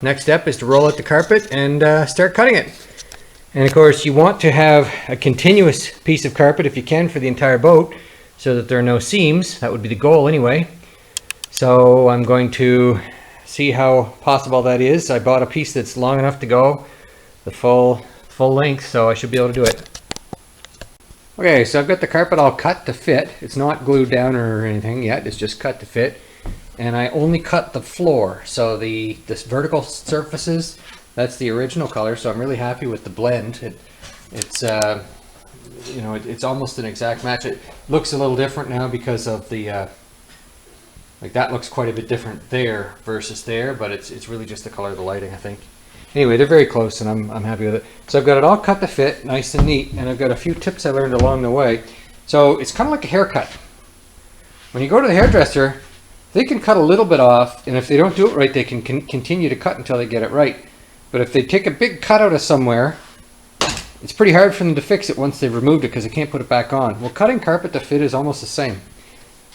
Next step is to roll out the carpet and start cutting it. And of course you want to have a continuous piece of carpet if you can for the entire boat so that there are no seams. That would be the goal anyway. So I'm going to see how possible that is. I bought a piece that's long enough to go the full length, so I should be able to do it. Okay, so I've got the carpet all cut to fit. It's not glued down or anything yet, it's just cut to fit. And I only cut the floor, so this vertical surfaces, that's the original color, so I'm really happy with the blend. It's you know, it's almost an exact match. It looks a little different now because of the like that looks quite a bit different there versus there, but it's really just the color of the lighting, I think. Anyway, they're very close and I'm happy with it. So I've got it all cut to fit, nice and neat, and I've got a few tips I learned along the way. So it's kind of like a haircut. When you go to the hairdresser, they can cut a little bit off, and if they don't do it right, they can continue to cut until they get it right. But if they take a big cut out of somewhere, it's pretty hard for them to fix it once they've removed it because they can't put it back on. Well, cutting carpet to fit is almost the same.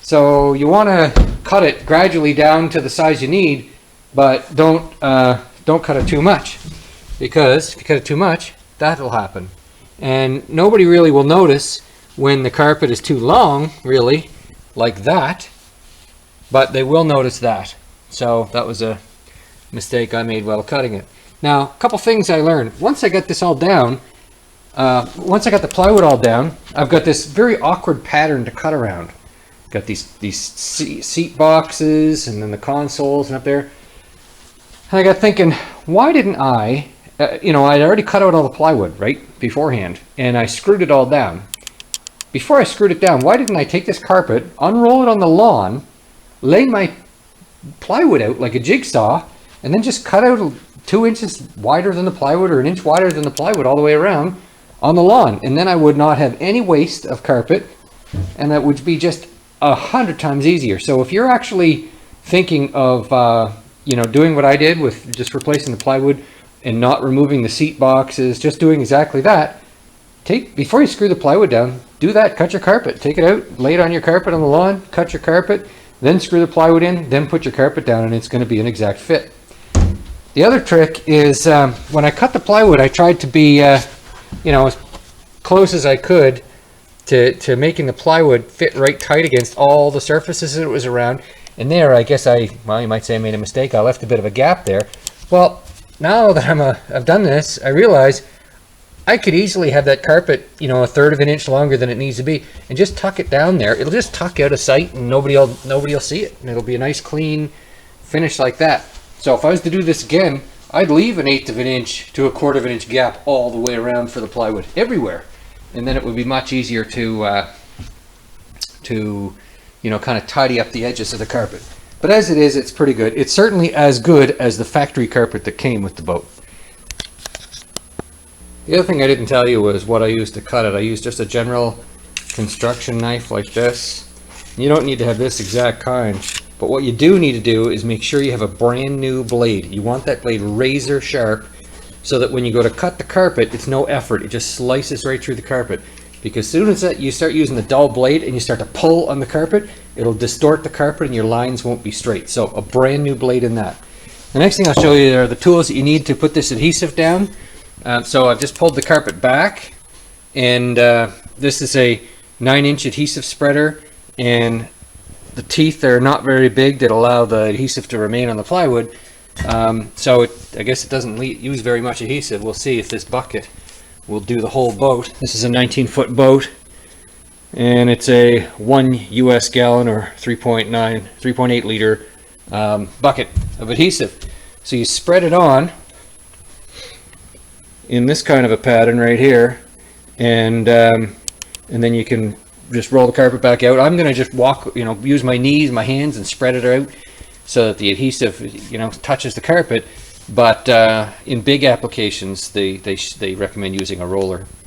So you want to cut it gradually down to the size you need, but don't cut it too much, because if you cut it too much, that'll happen. And nobody really will notice when the carpet is too long, really, like that. But they will notice that. So that was a mistake I made while cutting it. Now, a couple things I learned. Once I got this all down, once I got the plywood all down, I've got this very awkward pattern to cut around. Got these seat boxes and then the consoles and up there. And I got thinking, why didn't I, you know, I'd already cut out all the plywood, right, beforehand, and I screwed it all down. Before I screwed it down, why didn't I take this carpet, unroll it on the lawn, lay my plywood out like a jigsaw, and then just cut out 2 inches wider than the plywood or 1 inch wider than the plywood all the way around on the lawn. And then I would not have any waste of carpet, and that would be just 100 times easier. So if you're actually thinking of you know, doing what I did with just replacing the plywood and not removing the seat boxes, just doing exactly that, before you screw the plywood down, do that. Cut your carpet, take it out, lay it on your carpet on the lawn, cut your carpet, then screw the plywood in, then put your carpet down, and it's going to be an exact fit. The other trick is when I cut the plywood, I tried to be you know, as close as I could to making the plywood fit right tight against all the surfaces that it was around. And there, I guess well, you might say I made a mistake. I left a bit of a gap there. Well, now that I've done this, I realize I could easily have that carpet, you know, 1/3 of an inch longer than it needs to be, and just tuck it down there. It'll just tuck out of sight, and nobody will see it, and it'll be a nice clean finish like that. So if I was to do this again, I'd leave 1/8 of an inch to 1/4 of an inch gap all the way around for the plywood everywhere, and then it would be much easier to you know, kind of tidy up the edges of the carpet. But as it is, it's pretty good. It's certainly as good as the factory carpet that came with the boat. The other thing I didn't tell you was what I used to cut it. I used just a general construction knife like this. You don't need to have this exact kind, but what you do need to do is make sure you have a brand new blade. You want that blade razor sharp so that when you go to cut the carpet, it's no effort. It just slices right through the carpet. Because as soon as you start using the dull blade and you start to pull on the carpet, it'll distort the carpet and your lines won't be straight. So a brand new blade in that. The next thing I'll show you are the tools that you need to put this adhesive down. So I've just pulled the carpet back, and this is a 9-inch adhesive spreader, and the teeth are not very big that allow the adhesive to remain on the plywood. So I guess it doesn't use very much adhesive. We'll see if this bucket will do the whole boat. This is a 19-foot boat, and it's a 1 US gallon or 3.8 liter bucket of adhesive. So you spread it on in this kind of a pattern right here, and then you can just roll the carpet back out. I'm going to just use my knees, my hands, and spread it out so that the adhesive, you know, touches the carpet. But in big applications, they recommend using a roller.